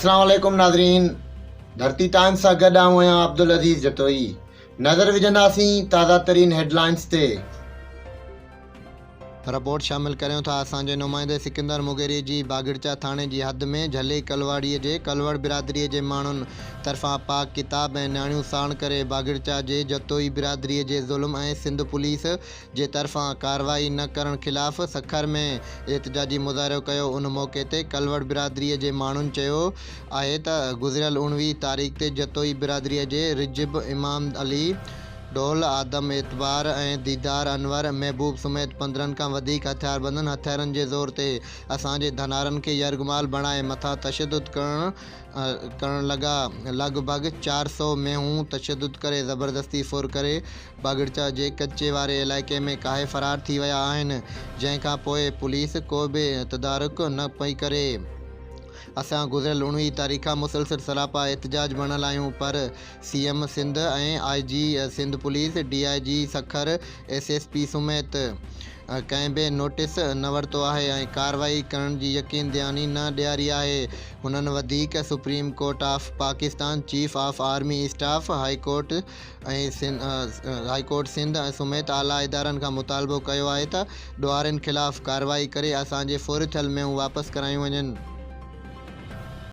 अस्सलाम वालेकुम नाज़रीन। धरती टाइम्स सां गॾु आहियां अब्दुल अज़ीज़ जतोई। नज़र विझंदासीं ताज़ा तरीन हेडलाइंस ते। रिपोर्ट शामिल करियूं था असांजे नुमाइंदे सिकंदर मुगेरी जी बागड़चा थाणे जी हद में झले कलवाड़ीअ जे कलवड़ बिरादरीअ जे माण्हुनि तरफ़ां पाक किताब ऐं नियाणियूं साण करे बागड़चा जे जतोई बिरादरीअ जे ज़ुल्म ऐं सिंध पुलिस जे तरफ़ां कार्रवाई न करण ख़िलाफ़ सखर में एहतजाजी मुज़ाहिरो कयो। उन मौक़े ते कलवड़ बिरादरीअ जे माण्हुनि चयो आहे त गुज़िरियल 19 तारीख़ ते जतोई बिरादरीअ जे रिजब इमाम अली ढोल आदम एतबार ऐं दीदार अनवर महबूब समेत 15 खां वधीक हथियारबंदनि हथियारनि जे ज़ोर ते असांजे धनारनि खे यरगमाल बणाए मथां तशदुद करण लॻा। लॻभॻि 400 मेहूं तशदुद करे ज़बरदस्ती फुर करे बागड़चा जे कच्चे वारे इलाइक़े में काहे फ़रार थी विया आहिनि, जंहिंखां पोइ पुलिस को बि तदारुक न पई करे। असां गुज़िरियल 19 तारीख़ खां मुसलसिल सरापा एहतजाज बनल आहियूं, पर CM सिंध ऐं IG Sindh police, DIG Sukkur, SSP समेत कंहिं बि नोटिस न वरितो आहे ऐं कार्रवाई करण जी यकीन दहानी न ॾियारी आहे। हुननि वधीक supreme court of Pakistan, chief of army staff, high court Sindh समेत आला इदारनि खां मुतालबो कयो आहे त ॾुहारनि ख़िलाफ़ कार्रवाई करे असांजे फौरी थियल मेहूं वापसि करायूं वञनि।